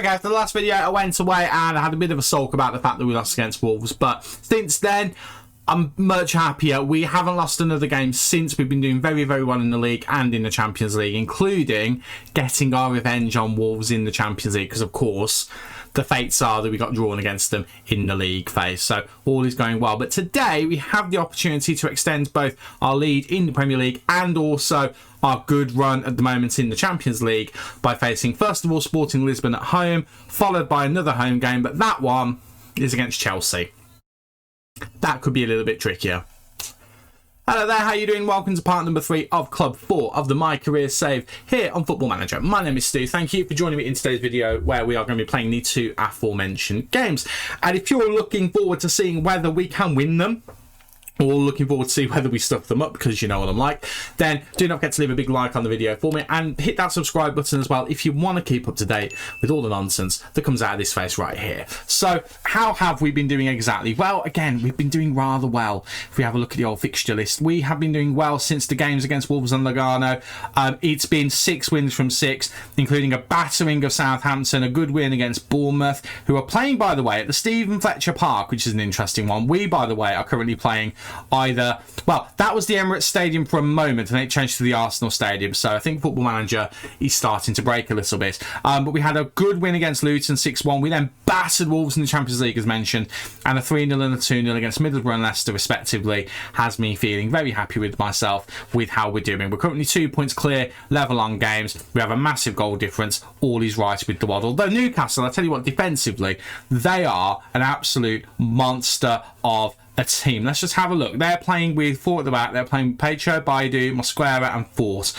Okay, after the last video I went away and I had a bit of a sulk about the fact that we lost against Wolves, but since then I'm much happier. We haven't lost another game since. We've been doing very, very well in the league and in the Champions League, including getting our revenge on Wolves in the Champions League, because of course the fates are that we got drawn against them in the league phase. So all is going well. But today we have the opportunity to extend both our lead in the Premier League and also our good run at the moment in the Champions League by facing, first of all, Sporting Lisbon at home, followed by another home game, but that one is against Chelsea. That could be a little bit trickier. Hello there, how you doing? Welcome to part number 3 of Club 4 of the MyCareer save here on Football Manager. My name is Stu. Thank you for joining me in today's video where we are going to be playing the 2 aforementioned games. And if you're looking forward to seeing whether we can win them, or looking forward to see whether we stuff them up, because you know what I'm like, then do not forget to leave a big like on the video for me and hit that subscribe button as well if you want to keep up to date with all the nonsense that comes out of this face right here. So how have we been doing exactly? Well, again, we've been doing rather well. If we have a look at the old fixture list, we have been doing well since the games against Wolves and Lugano. It's been 6 wins from 6, including a battering of Southampton, a good win against Bournemouth, who are playing, by the way, at the Stephen Fletcher Park, which is an interesting one. We, by the way, are currently playing either, well, that was the Emirates Stadium for a moment and then it changed to the Arsenal Stadium, so I think Football Manager is starting to break a little bit. But we had a good win against Luton 6-1. We then battered Wolves in the Champions League as mentioned, and a 3-0 and a 2-0 against Middlesbrough and Leicester respectively has me feeling very happy with myself with how we're doing. We're currently 2 points clear, level on games. We have a massive goal difference. All is right with the WOD. Although Newcastle, I tell you what, defensively, they are an absolute monster of a team. Let's just have a look. They're playing with 4 at the back. They're playing Pecho, Baidu, Mosquera and Force.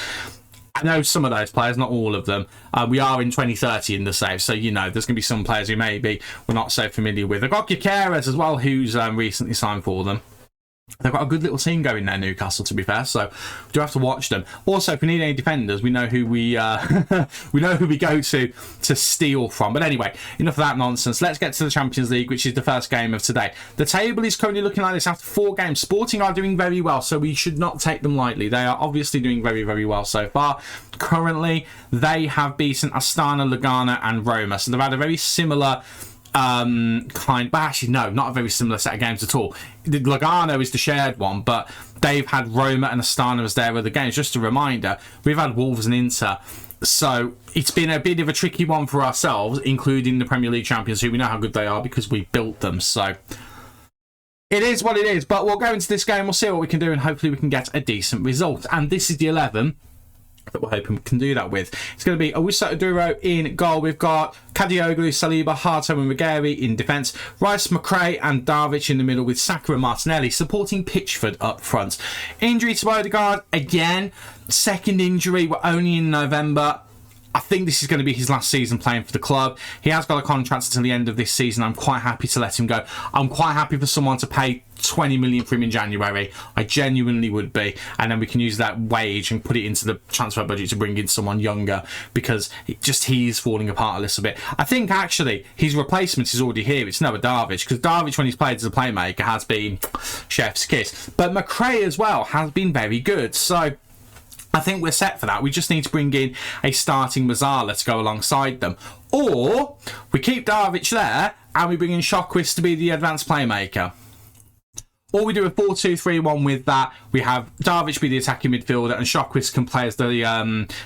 I know some of those players, not all of them. We are in 2030 in the save, so you know there's going to be some players who maybe we're not so familiar with. They've got MyCareer as well, who's recently signed for them. They've got a good little team going there, Newcastle, to be fair, so we do have to watch them. Also, if we need any defenders, we know who we we know who we go to steal from. But anyway, enough of that nonsense. Let's get to the Champions League, which is the first game of today. The table is currently looking like this after 4 games. Sporting are doing very well, so we should not take them lightly. They are obviously doing very, very well so far. Currently, they have beaten Astana, Lugano and Roma, so they've had a very similar but actually no, not a very similar set of games at all. The Lugano is the shared one, but they've had Roma and Astana as their other games. Just a reminder, we've had Wolves and Inter, so it's been a bit of a tricky one for ourselves, including the Premier League champions, who we know how good they are because we built them. So it is what it is, but we'll go into this game, we'll see what we can do, and hopefully we can get a decent result. And this is the 11 that we're hoping we can do that with. It's going to be Awusa Aduro in goal. We've got Kadioglu, Saliba, Harto and Rigeri in defence. Rice, McRae and Darvic in the middle, with Saka and Martinelli supporting Pitchford up front. Injury to Odegaard again. Second injury. We're only in November. I think this is going to be his last season playing for the club. He has got a contract until the end of this season. I'm quite happy to let him go. I'm quite happy for someone to pay 20 million for him in January. I genuinely would be. And then we can use that wage and put it into the transfer budget to bring in someone younger, because he's falling apart a little bit. I think actually his replacement is already here. It's Noah Darvic, because Darvic, when he's played as a playmaker, has been chef's kiss. But McRae as well has been very good. So I think we're set for that. We just need to bring in a starting Mazzala to go alongside them. Or we keep Darvic there and we bring in Shockquist to be the advanced playmaker. Or we do a 4-2-3-1 with that. We have Darvic be the attacking midfielder and Shockquist can play as the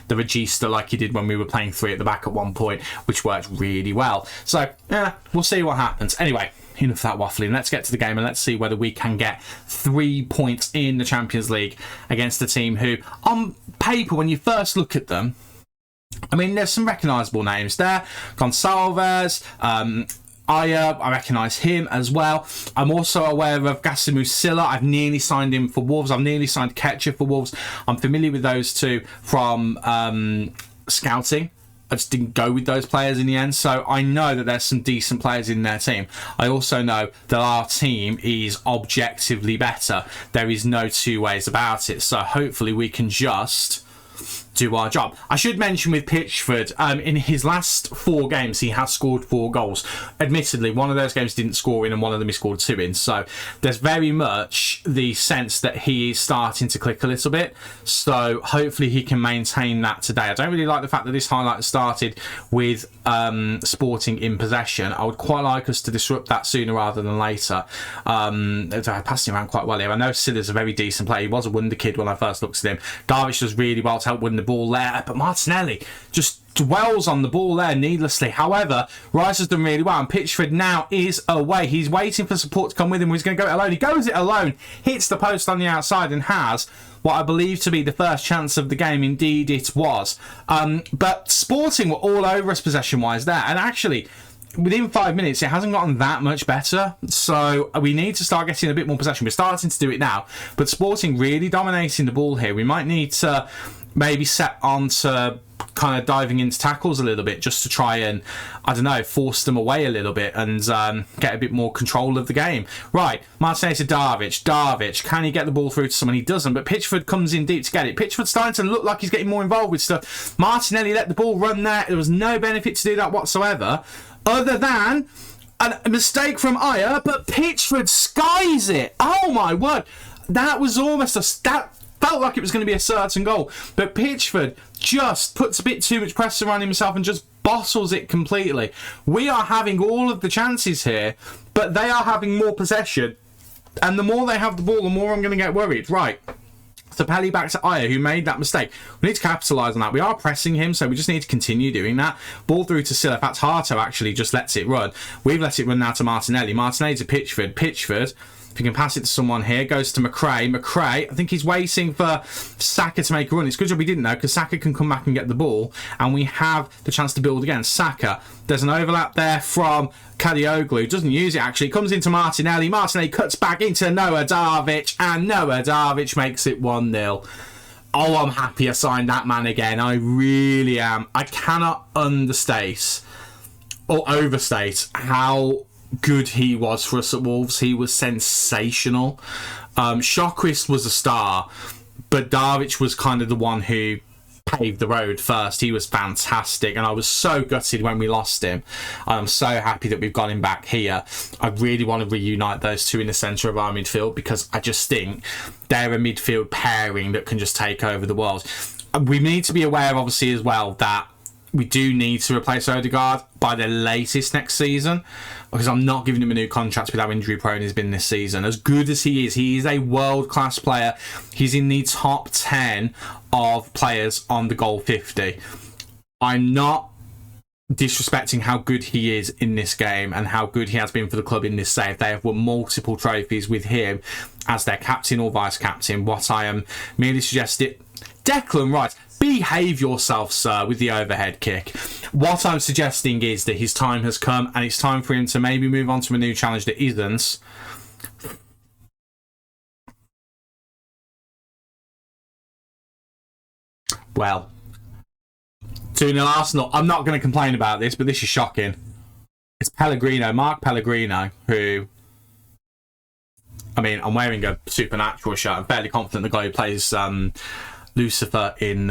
regista like he did when we were playing 3 at the back at one point, which worked really well. So, yeah, we'll see what happens. Anyway, enough of that waffling. Let's get to the game and let's see whether we can get 3 points in the Champions League against a team who, on paper, when you first look at them, I mean, there's some recognisable names there. Gonçalves, I recognise him as well. I'm also aware of Gasimu Silla. I've nearly signed him for Wolves. I've nearly signed Ketcher for Wolves. I'm familiar with those two from scouting. I just didn't go with those players in the end, so I know that there's some decent players in their team. I also know that our team is objectively better. There is no two ways about it, so hopefully we can just do our job. I should mention with Pitchford, in his last 4 games, he has scored 4 goals. Admittedly, one of those games didn't score in, and one of them he scored 2 in. So there's very much the sense that he is starting to click a little bit. So hopefully he can maintain that today. I don't really like the fact that this highlight started with Sporting in possession. I would quite like us to disrupt that sooner rather than later. Passing around quite well here. I know Silla's a very decent player. He was a wonder kid when I first looked at him. Darvish does really well to help win the ball there, but Martinelli just dwells on the ball there needlessly. However, Rice has done really well, and Pitchford now is away. He's waiting for support to come with him. He's going to go it alone. He goes it alone, hits the post on the outside, and has what I believe to be the first chance of the game. Indeed it was. But Sporting were all over us possession-wise there, and actually within 5 minutes it hasn't gotten that much better, so we need to start getting a bit more possession. We're starting to do it now, but Sporting really dominating the ball here. We might need to maybe set on to kind of diving into tackles a little bit, just to try and, I don't know, force them away a little bit and get a bit more control of the game. Right, Martinelli to Darvish. Darvish, can he get the ball through to someone? He doesn't, but Pitchford comes in deep to get it. Pitchford's starting to look like he's getting more involved with stuff. Martinelli let the ball run there. There was no benefit to do that whatsoever, other than a mistake from Ayer, but Pitchford skies it. Oh my word. That was almost that felt like it was going to be a certain goal, but Pitchford just puts a bit too much pressure on himself and just bottles it completely. We are having all of the chances here, but they are having more possession, and the more they have the ball, the more I'm going to get worried. Right, so Pelly back to Ayer, who made that mistake. We need to capitalise on that. We are pressing him, so we just need to continue doing that. Ball through to Silla. That's Harto actually just lets it run. We've let it run now to Martinelli. Martinelli to Pitchford. Pitchford, if you can pass it to someone here, goes to McRae. McRae, I think he's waiting for Saka to make a run. It's a good job we didn't, though, because Saka can come back and get the ball, and we have the chance to build again. Saka, there's an overlap there from Kadioglu. Doesn't use it, actually. Comes into Martinelli. Martinelli cuts back into Noah Darvish, and Noah Darvish makes it 1-0. Oh, I'm happy I signed that man again. I really am. I cannot understate or overstate how good he was for us at Wolves. He was sensational. Shockquist was a star, but Darvish was kind of the one who paved the road first. He was fantastic, and I was so gutted when we lost him. I'm so happy that we've got him back here. I really want to reunite those two in the centre of our midfield, because I just think they're a midfield pairing that can just take over the world. We need to be aware, obviously, as well, that we do need to replace Odegaard by the latest next season, because I'm not giving him a new contract with how injury prone he's been this season. As good as he is a world-class player. He's in the top 10 of players on the goal 50. I'm not disrespecting how good he is in this game and how good he has been for the club in this save. They have won multiple trophies with him as their captain or vice-captain. What I am merely suggesting... Declan Rice, behave yourself, sir, with the overhead kick. What I'm suggesting is that his time has come, and it's time for him to maybe move on to a new challenge that isn't. Well, 2-0 Arsenal. I'm not going to complain about this, but this is shocking. It's Pellegrino, Mark Pellegrino, who... I mean, I'm wearing a Supernatural shirt. I'm fairly confident the guy who plays... Lucifer in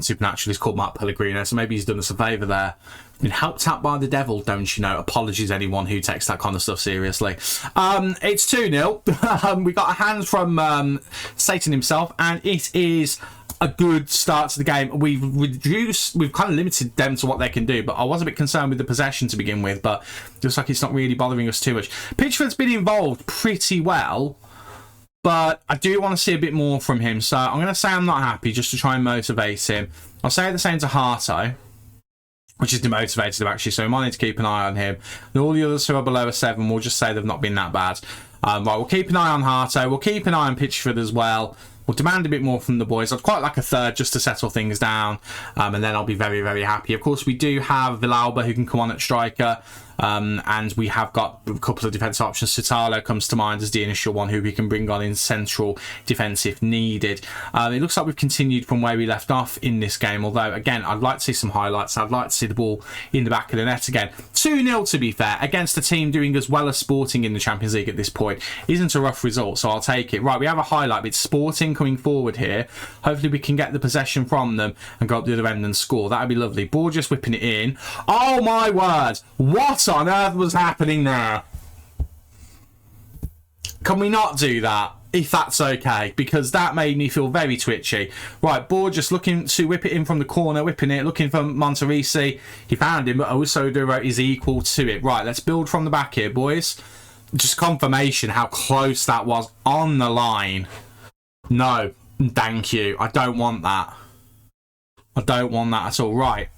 Supernatural is called Mark Pellegrino, so maybe he's done us a favour there. Been helped out by the devil, don't you know? Apologies anyone who takes that kind of stuff seriously. It's 2-0. We got a hand from Satan himself, and it is a good start to the game. We've kind of limited them to what they can do, but I was a bit concerned with the possession to begin with, but it looks like it's not really bothering us too much. Pitchford's been involved pretty well, but I do want to see a bit more from him. So I'm going to say I'm not happy, just to try and motivate him. I'll say the same to Harto, which is demotivated him, actually. So we might need to keep an eye on him. And all the others who are below a 7, we'll just say they've not been that bad. Right, we'll keep an eye on Harto. We'll keep an eye on Pitchford as well. We'll demand a bit more from the boys. I'd quite like a third just to settle things down. And then I'll be very, very happy. Of course, we do have Villalba who can come on at striker. And we have got a couple of defensive options. Sitalo comes to mind as the initial one who we can bring on in central defence if needed. It looks like we've continued from where we left off in this game, although again I'd like to see some highlights. I'd like to see the ball in the back of the net again. 2-0 to be fair, against a team doing as well as Sporting in the Champions League at this point isn't a rough result, so I'll take it. Right, we have a highlight. It's Sporting Journeyman coming forward here. Hopefully we can get the possession from them and go up the other end and score. That'd be lovely. Ball just whipping it in. Oh my word! What on earth was happening there? Can we not do that? If that's okay, because that made me feel very twitchy. Right, ball just looking to whip it in from the corner, whipping it, looking for Monterisi. He found him, but also is equal to it. Right, let's build from the back here, boys. Just confirmation how close that was on the line. No, thank you. I don't want that. I don't want that at all. Right,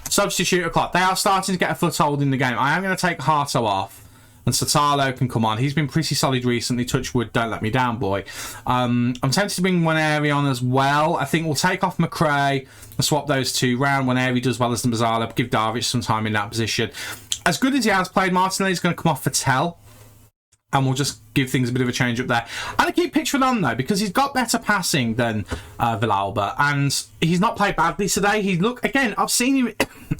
substitute o'clock. They are starting to get a foothold in the game. I am going to take Harto off. And Satalo can come on. He's been pretty solid recently. Touch wood, don't let me down, boy. I'm tempted to bring Waneri on as well. I think we'll take off McRae and swap those two round. Waneri does well as the Mazzala. Give Darvic some time in that position. As good as he has played, Martinelli's going to come off for Tell. And we'll just give things a bit of a change up there. I'm going to keep Pitchford on, though, because he's got better passing than Villalba. And he's not played badly today. Again, I've seen him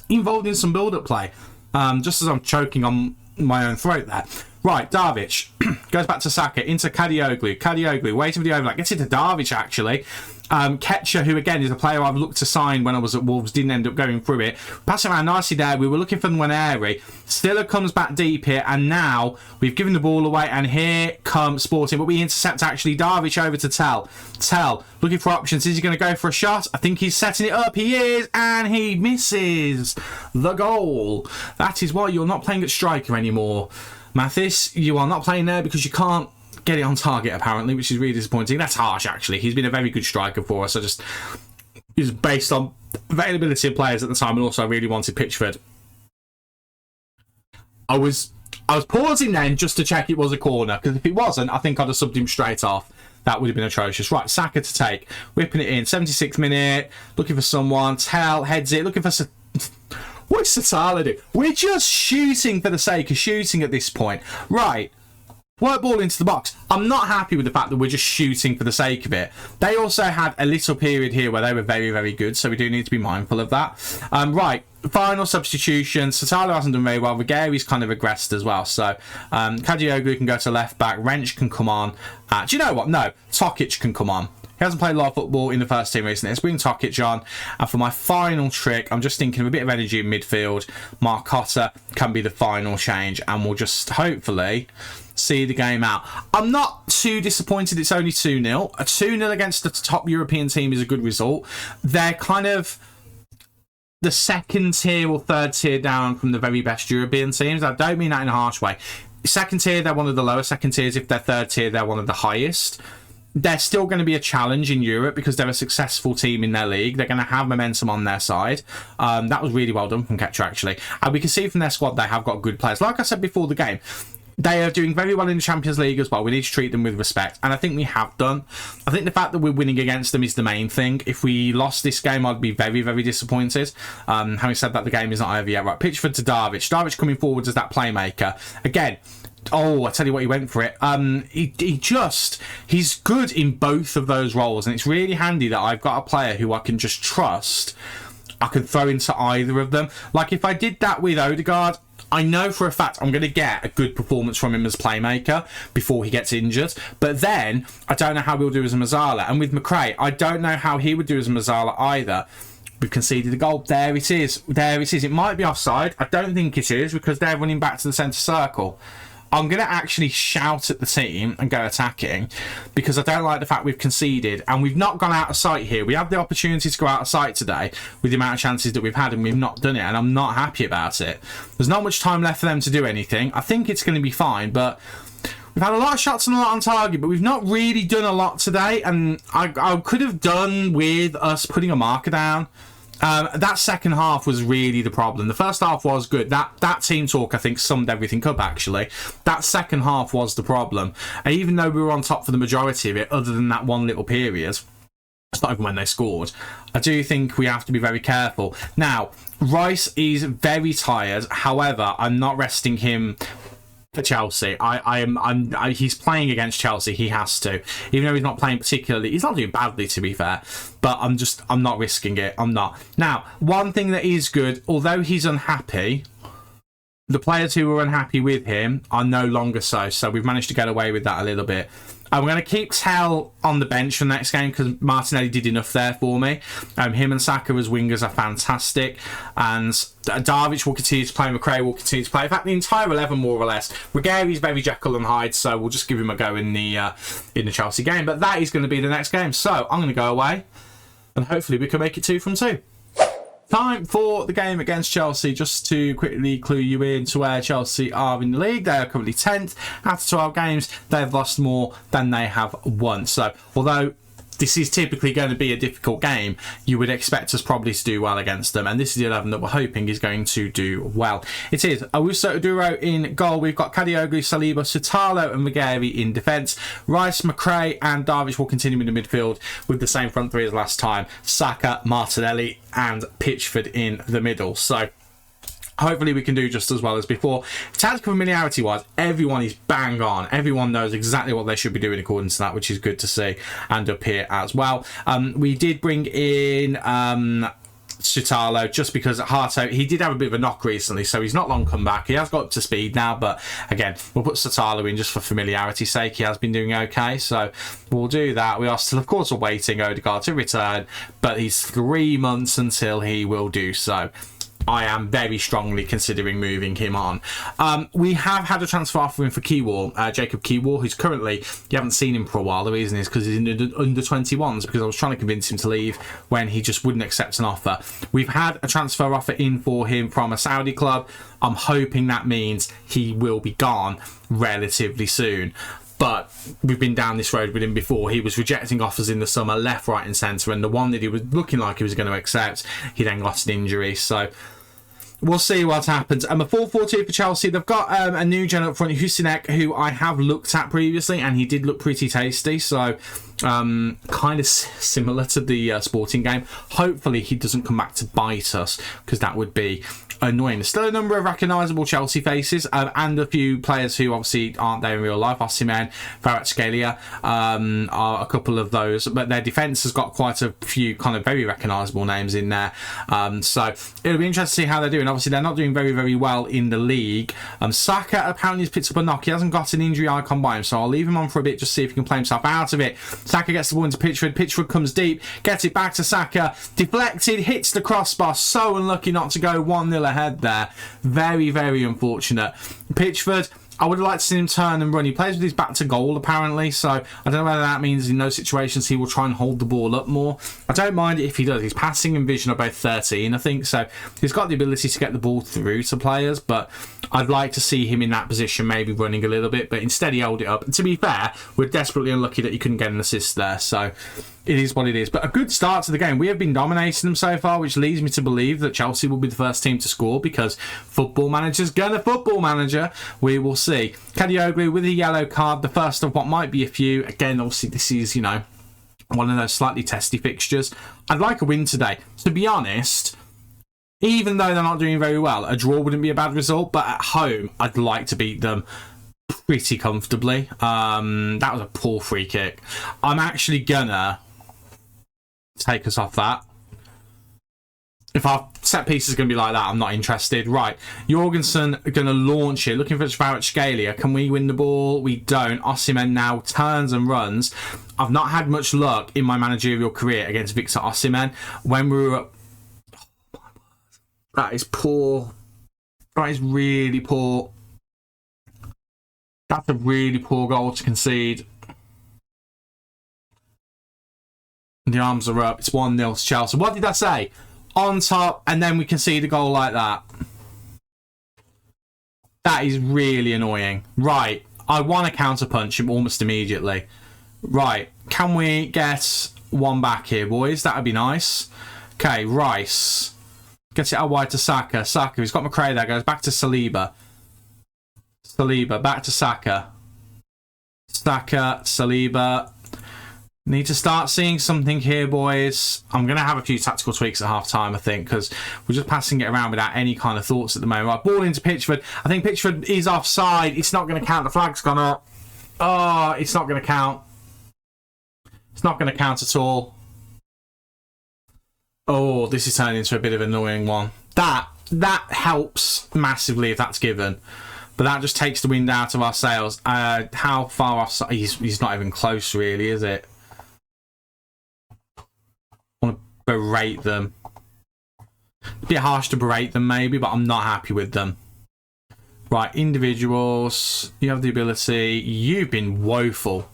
involved in some build-up play. Just as I'm choking on my own throat there. Right, Darvic goes back to Saka into Kadioglu waiting for the overlap, gets into Darvic actually. Ketcher, who again is a player I've looked to sign when I was at Wolves, didn't end up going through it. Passing around nicely there. We were looking for Waneri. Stiller comes back deep here, and now we've given the ball away, and here comes Sporting, but we intercept actually Darvic over to Tell. Tell looking for options. Is he going to go for a shot? I think he's setting it up. He is, and he misses the goal. That is why you're not playing at striker anymore, Mathis. You are not playing there because you can't get it on target, apparently, which is really disappointing. That's harsh, actually. He's been a very good striker for us. It's based on availability of players at the time, and also I really wanted Pitchford. I was pausing then just to check it was a corner, because if it wasn't, I think I'd have subbed him straight off. That would have been atrocious. Right, Saka to take. Whipping it in. 76th minute. Looking for someone. Tell heads it. Looking for... What's Satala do? We're just shooting for the sake of shooting at this point. Right. Work ball into the box. I'm not happy with the fact that we're just shooting for the sake of it. They also had a little period here where they were very, very good, so we do need to be mindful of that. Right, final substitution. Satalo hasn't done very well. Vigeri's kind of regressed as well, so Kadioglu can go to left back. Wrench can come on. Do you know what? No, Tokic can come on. He hasn't played a lot of football in the first team recently. Let's bring Tokic on. And for my final trick, I'm just thinking of a bit of energy in midfield. Marcotta can be the final change, and we'll just hopefully see the game out. I'm not too disappointed it's only 2-0. A 2-0 against the top European team is a good result. They're kind of the second tier or third tier down from the very best European teams. I don't mean that in a harsh way. Second tier, they're one of the lower second tiers. If they're third tier, they're one of the highest. They're still going to be a challenge in Europe because they're a successful team in their league. They're going to have momentum on their side. That was really well done from Ketcher, actually. And we can see from their squad they have got good players. Like I said before the game, they are doing very well in the Champions League as well. We need to treat them with respect, and I think we have done. I think the fact that we're winning against them is the main thing. If we lost this game, I'd be very, very disappointed. Having said that, the game is not over yet. Right, Pitchford to Darvic. Darvic coming forward as that playmaker. Again, oh, I tell you what, he went for it. He's good in both of those roles, and it's really handy that I've got a player who I can just trust. I can throw into either of them. Like if I did that with Odegaard, I know for a fact I'm going to get a good performance from him as playmaker before he gets injured. But then I don't know how he'll do as a Mazzala. And with McRae, I don't know how he would do as a Mazzala either. We've conceded a goal. There it is. There it is. It might be offside. I don't think it is because they're running back to the centre circle. I'm going to actually shout at the team and go attacking because I don't like the fact we've conceded and we've not gone out of sight here. We had the opportunity to go out of sight today with the amount of chances that we've had and we've not done it, and I'm not happy about it. There's not much time left for them to do anything. I think it's going to be fine, but we've had a lot of shots and a lot on target, but we've not really done a lot today, and I could have done with us putting a marker down. That second half was really the problem. The first half was good. That team talk, I think, summed everything up, actually. That second half was the problem. And even though we were on top for the majority of it, other than that one little period, it's not even when they scored, I do think we have to be very careful. Now, Rice is very tired. However, I'm not resting him for Chelsea. He's playing against Chelsea. He has to, even though he's not playing particularly. He's not doing badly, to be fair. But I'm not risking it. I'm not. Now, one thing that is good, although he's unhappy, the players who were unhappy with him are no longer so. So we've managed to get away with that a little bit. I'm going to keep Tell on the bench for the next game because Martinelli did enough there for me. Him and Saka as wingers are fantastic. And Darvish will continue to play. McRae will continue to play. In fact, the entire 11 more or less. Rigari's very Jekyll and Hyde, so we'll just give him a go in the Chelsea game. But that is going to be the next game. So I'm going to go away and hopefully we can make it 2 from 2. Time for the game against Chelsea. Just to quickly clue you in to where Chelsea are in the league. They are currently 10th. After 12 games, they've lost more than they have won. So, although this is typically going to be a difficult game, you would expect us probably to do well against them. And this is the 11 that we're hoping is going to do well. It is Owusu Oduro in goal. We've got Kadioglu, Saliba, Sutalo and Rigari in defence. Rice, McRae and Darvish will continue in the midfield with the same front three as last time. Saka, Martinelli and Pitchford in the middle. So hopefully we can do just as well as before. Tactical familiarity wise, everyone is bang on. Everyone knows exactly what they should be doing according to that, which is good to see. And up here as well. We did bring in Sutalo just because Harto, he did have a bit of a knock recently, so he's not long come back. He has got up to speed now, but again, we'll put Sutalo in just for familiarity's sake. He has been doing okay, so we'll do that. We are still, of course, awaiting Odegaard to return, but he's 3 months until he will do so. I am very strongly considering moving him on. We have had a transfer offer in for Keywall, Jacob Keywall, who's currently, you haven't seen him for a while. The reason is because he's in the under 21s, because I was trying to convince him to leave when he just wouldn't accept an offer. We've had a transfer offer in for him from a Saudi club. I'm hoping that means he will be gone relatively soon. But we've been down this road with him before. He was rejecting offers in the summer, left, right and centre, and the one that he was looking like he was going to accept, he then got an injury. So we'll see what happens. And the 4-4-2 for Chelsea, they've got a new gen up front, Husinek, who I have looked at previously, and he did look pretty tasty. So kind of similar to the Sporting game. Hopefully he doesn't come back to bite us, because that would be annoying. There's still a number of recognisable Chelsea faces and a few players who obviously aren't there in real life. Osimhen, Kvaratskhelia are a couple of those, but their defence has got quite a few kind of very recognisable names in there. So it'll be interesting to see how they're doing. Obviously they're not doing very, very well in the league. Saka apparently has picked up a knock. He hasn't got an injury icon by him, so I'll leave him on for a bit, just see if he can play himself out of it. Saka gets the ball into Pitchford. Pitchford comes deep, gets it back to Saka, deflected, hits the crossbar. So unlucky not to go 1-0 ahead there. Very, very unfortunate. Pitchford, I would have liked to see him turn and run. He plays with his back to goal apparently, so I don't know whether that means in those situations he will try and hold the ball up more. I don't mind it if he does. His passing and vision are both 13, I think, so he's got the ability to get the ball through to players, but I'd like to see him in that position, maybe running a little bit, but instead he held it up. And to be fair, we're desperately unlucky that he couldn't get an assist there, so it is what it is. But a good start to the game. We have been dominating them so far, which leads me to believe that Chelsea will be the first team to score, because Football Manager's gonna Football Manager. We will see. Kadioglu with a yellow card, the first of what might be a few. Again, obviously this is, you know, one of those slightly testy fixtures. I'd like a win today. To be honest, even though they're not doing very well, a draw wouldn't be a bad result, but at home, I'd like to beat them pretty comfortably. That was a poor free kick. I'm actually gonna take us off that. If our set piece is going to be like that, I'm not interested. Right, Jorgensen are going to launch it, looking for Kvaratskhelia. Can we win the ball? We don't. Osimhen now turns and runs. I've not had much luck in my managerial career against Victor Osimhen. When we were... Oh my word. That is poor. That is really poor. That's a really poor goal to concede. The arms are up. It's 1-0 to Chelsea. What did I say? On top, and then we concede a goal like that. That is really annoying. Right, I want to counter-punch him almost immediately. Right, can we get one back here, boys? That would be nice. Okay, Rice. Gets it out wide to Saka. Saka, he's got McRae there. Goes back to Saliba. Saliba, back to Saka. Saka, Saliba. Need to start seeing something here, boys. I'm going to have a few tactical tweaks at half-time, I think, because we're just passing it around without any kind of thoughts at the moment. Right, ball into Pitchford. I think Pitchford is offside. It's not going to count. The flag's gone up. Oh, it's not going to count. It's not going to count at all. Oh, this is turning into a bit of an annoying one. That helps massively if that's given. But that just takes the wind out of our sails. How far off? He's not even close, really, is it? I want to berate them. A bit harsh to berate them, maybe, but I'm not happy with them. Right, individuals. You have the ability. You've been woeful.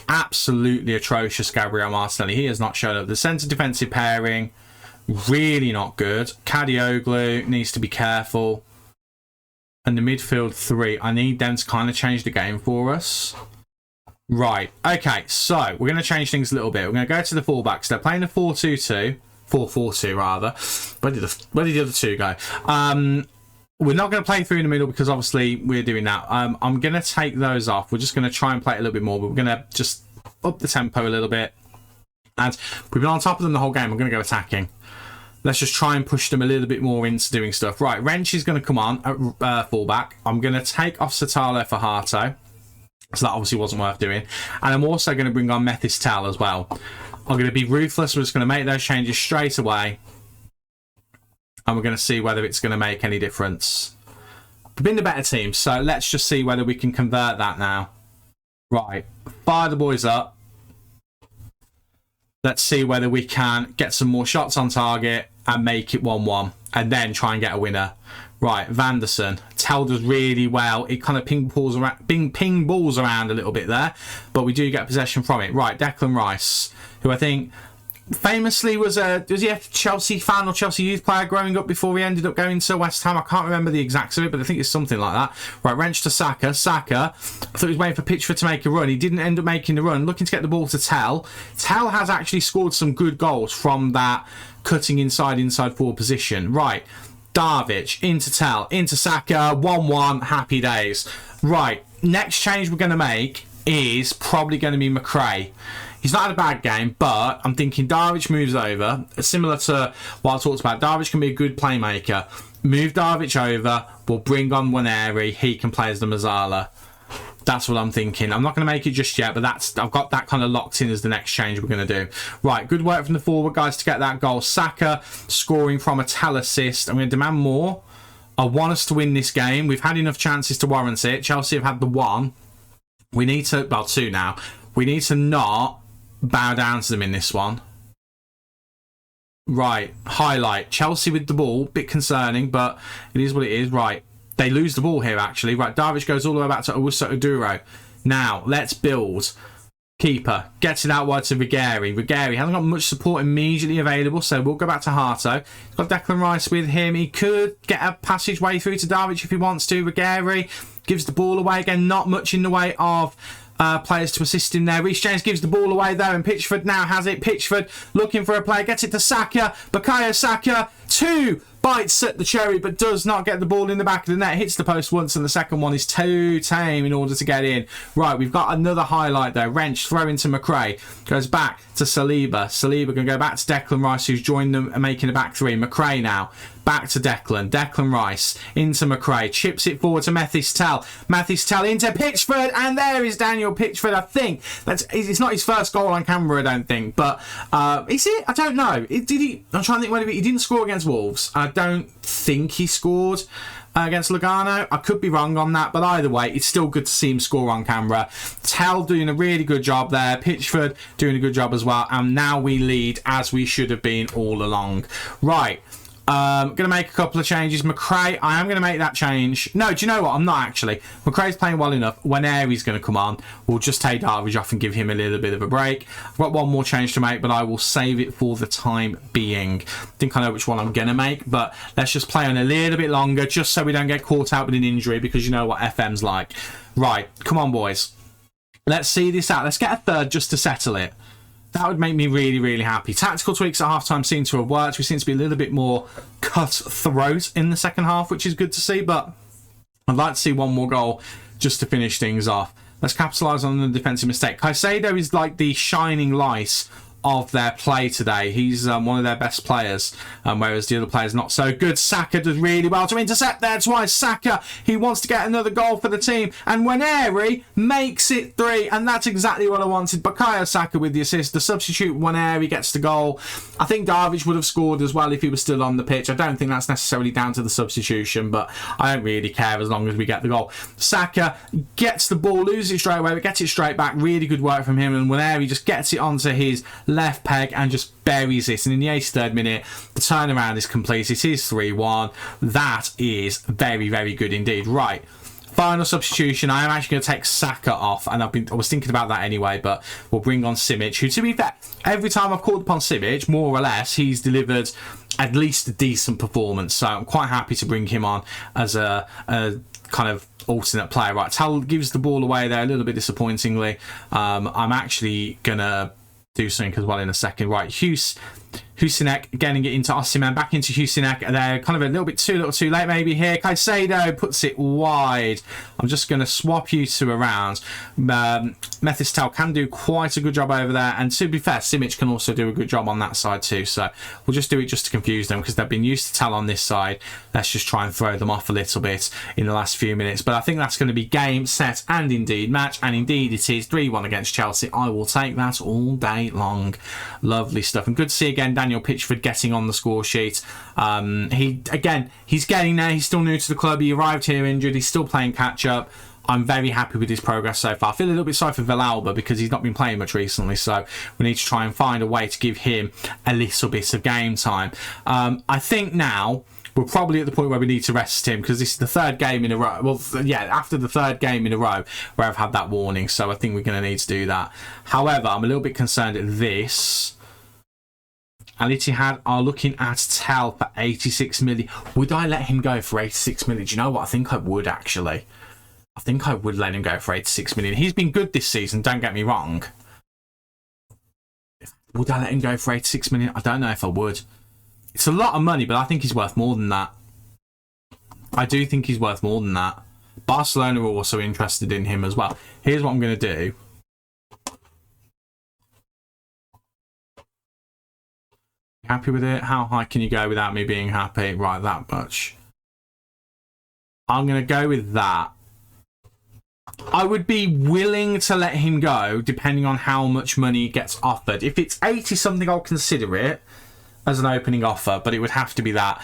Absolutely atrocious, Gabriel Martinelli. He has not shown up. The centre defensive pairing, really not good. Kadioglu needs to be careful. And the midfield three, I need them to kind of change the game for us. Right, okay, so we're going to change things a little bit. We're going to go to the fullbacks. They're playing a 4-2-2. 4-4-2, rather. Where did the other two go? We're not going to play through in the middle because obviously we're doing that. I'm going to take those off. We're just going to try and play it a little bit more, but we're going to just up the tempo a little bit. And we've been on top of them the whole game. We're going to go attacking. Let's just try and push them a little bit more into doing stuff. Right, Wrench is going to come on at fullback. I'm going to take off Satalo for Hato. So that obviously wasn't worth doing. And I'm also going to bring on Methistel as well. I'm going to be ruthless. We're just going to make those changes straight away. And we're going to see whether it's going to make any difference. We've been the better team, so let's just see whether we can convert that now. Right, fire the boys up. Let's see whether we can get some more shots on target and make it 1-1. And then try and get a winner. Right, Vanderson. Tell does really well. It kind of ping balls around a little bit there. But we do get possession from it. Right, Declan Rice, who I think famously was he a Chelsea fan or Chelsea youth player growing up before he ended up going to West Ham? I can't remember the exacts of it, but I think it's something like that. Right, Wrench to Saka. Saka, I thought he was waiting for Pitchford to make a run. He didn't end up making the run. Looking to get the ball to Tell. Tell has actually scored some good goals from that cutting inside forward position. Right, Darvic into Tell, into Saka, 1-1, happy days. Right, next change we're going to make is probably going to be McRae. He's not had a bad game, but I'm thinking Darvic moves over. Similar to what I talked about, Darvic can be a good playmaker. Move Darvic over, we'll bring on Waneri, he can play as the Mazzala. That's what I'm thinking. I'm not going to make it just yet, but I've got that kind of locked in as the next change we're going to do. Right, good work from the forward guys to get that goal. Saka scoring from a Tell assist. I'm going to demand more. I want us to win this game. We've had enough chances to warrant it. Chelsea have had the one. We need to, well, two now. We need to not bow down to them in this one. Right, highlight. Chelsea with the ball. Bit concerning, but it is what it is. Right. They lose the ball here, actually. Right, Darvic goes all the way back to Owusu Oduro. Now, let's build. Keeper gets it out wide to Rigeri. Rigeri hasn't got much support immediately available, so we'll go back to Hato. He's got Declan Rice with him. He could get a passageway through to Darvic if he wants to. Rigeri gives the ball away. Again, not much in the way of players to assist him there. Reece James gives the ball away there, and Pitchford now has it. Pitchford looking for a player, gets it to Saka. Bukayo Saka, 2 bites at the cherry, but does not get the ball in the back of the net. Hits the post once, and the second one is too tame in order to get in. Right, we've got another highlight there. Wrench throwing to McRae. Goes back to Saliba. Saliba can go back to Declan Rice, who's joined them and making a back three. McRae now. Back to Declan. Declan Rice into McRae. Chips it forward to Methistel. Methistel into Pitchford. And there is Daniel Pitchford. I think it's not his first goal on camera, I don't think. But is it? I don't know. Did he? I'm trying to think whether he didn't score against Wolves. I don't think he scored against Lugano. I could be wrong on that, but either way, it's still good to see him score on camera. Tell doing a really good job there. Pitchford doing a good job as well. And now we lead as we should have been all along. Right. Going to make a couple of changes. McRae, I am going to make that change. No, do you know what? I'm not actually. McRae's playing well enough. Waneri's going to come on. We'll just take Darvic off and give him a little bit of a break. I've got one more change to make, but I will save it for the time being. I think I know which one I'm going to make, but let's just play on a little bit longer just so we don't get caught out with an injury, because you know what FM's like. Right, come on, boys. Let's see this out. Let's get a third just to settle it. That would make me really, really happy. Tactical tweaks at halftime seem to have worked. We seem to be a little bit more cutthroat in the second half, which is good to see, but I'd like to see one more goal just to finish things off. Let's capitalise on the defensive mistake. Caicedo is like the shining light of their play today. He's one of their best players, whereas the other players not so good. Saka does really well to intercept there twice. Saka, he wants to get another goal for the team, and Waneri makes it 3, and that's exactly what I wanted. Bukayo Saka with the assist. The substitute Waneri gets the goal. I think Darvish would have scored as well if he was still on the pitch. I don't think that's necessarily down to the substitution, but I don't really care as long as we get the goal. Saka gets the ball, loses it straight away, but gets it straight back. Really good work from him, and Waneri just gets it onto his left peg and just buries it. And in the 83rd minute, the turnaround is complete. It is 3-1. That is very, very good indeed. Right. Final substitution. I am actually going to take Saka off, and I was thinking about that anyway, but we'll bring on Simic, who, to be fair, every time I've called upon Simic, more or less, he's delivered at least a decent performance. So I'm quite happy to bring him on as a kind of alternate player. Right, Tal gives the ball away there a little bit disappointingly. I'm actually going to do something as well in a second. Right, Husinek getting it into Osimhen, back into Husinek, and they're kind of a little too late maybe here. Caicedo puts it wide. I'm just going to swap you two around. Methistel can do quite a good job over there, and to be fair, Simic can also do a good job on that side too, so we'll just do it just to confuse them because they've been used to Tal on this side. Let's just try and throw them off a little bit in the last few minutes, but I think that's going to be game, set, and indeed match, and indeed it is 3-1 against Chelsea. I will take that all day long. Lovely stuff, and good to see again Daniel Pitchford getting on the score sheet. He's getting there. He's still new to the club. He arrived here injured. He's still playing catch up. I'm very happy with his progress so far. I feel a little bit sorry for Villalba because he's not been playing much recently, so we need to try and find a way to give him a little bit of game time. I think now we're probably at the point where we need to rest him because this is the 3rd game in a row. Well, yeah, after the 3rd game in a row where I've had that warning, so I think we're going to need to do that. However, I'm a little bit concerned at this. Al Ittihad are looking at Tel for 86 million. Would I let him go for 86 million? Do you know what? I think I would, actually. I think I would let him go for 86 million. He's been good this season, don't get me wrong. Would I let him go for 86 million? I don't know if I would. It's a lot of money, but I think he's worth more than that. I do think he's worth more than that. Barcelona are also interested in him as well. Here's what I'm going to do. Happy with it? How high can you go without me being happy? Right, that much. I'm going to go with that. I would be willing to let him go depending on how much money gets offered. If it's 80 something, I'll consider it as an opening offer, but it would have to be that.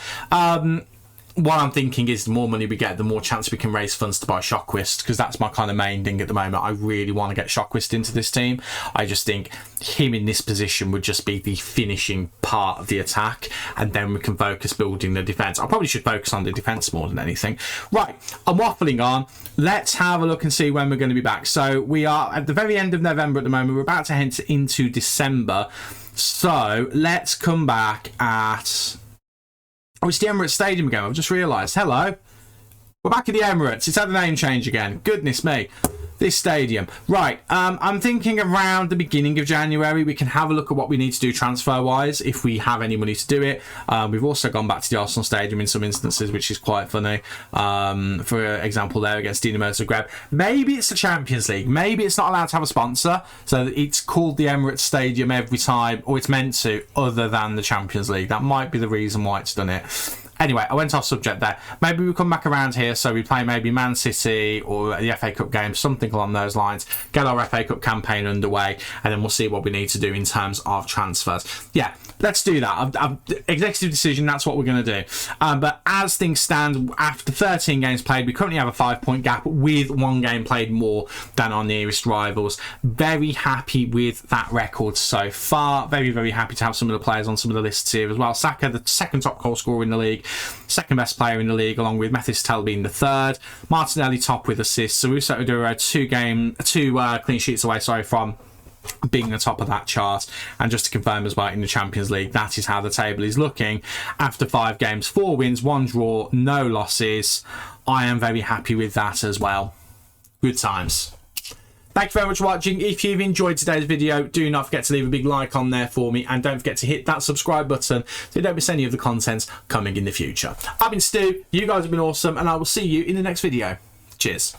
What I'm thinking is the more money we get, the more chance we can raise funds to buy Shockwist, because that's my kind of main thing at the moment. I really want to get Shockwist into this team. I just think him in this position would just be the finishing part of the attack, and then we can focus building the defence. I probably should focus on the defence more than anything. Right, I'm waffling on. Let's have a look and see when we're going to be back. So we are at the very end of November at the moment. We're about to head into December. So let's come back at... Oh, it's the Emirates Stadium again. I've just realised. Hello. We're back at the Emirates. It's had a name change again. Goodness me. This stadium. Right. I'm thinking around the beginning of January, we can have a look at what we need to do transfer-wise, if we have any money to do it. We've also gone back to the Arsenal Stadium in some instances, which is quite funny. For example, there against Dinamo Zagreb. Maybe it's the Champions League. Maybe it's not allowed to have a sponsor, so it's called the Emirates Stadium every time, or it's meant to, other than the Champions League. That might be the reason why it's done it. Anyway, I went off subject there. Maybe we come back around here, so we play maybe Man City or the FA Cup game, something along those lines. Get our FA Cup campaign underway, and then we'll see what we need to do in terms of transfers. Yeah, let's do that. Executive decision, that's what we're going to do. But as things stand, after 13 games played, we currently have a 5-point gap with 1 game played more than our nearest rivals. Very happy with that record so far. Very, very happy to have some of the players on some of the lists here as well. Saka, the 2nd top goal scorer in the league. 2nd best player in the league, along with Methistel being the 3rd. Martinelli top with assists. So we've started to do two clean sheets away, from being the top of that chart. And just to confirm as well, in the Champions League, that is how the table is looking after 5 games, 4 wins, 1 draw, no losses. I am very happy with that as well. Good times. Thank you very much for watching. If you've enjoyed today's video, do not forget to leave a big like on there for me, and don't forget to hit that subscribe button so you don't miss any of the contents coming in the future. I've been Stu, you guys have been awesome, and I will see you in the next video. Cheers.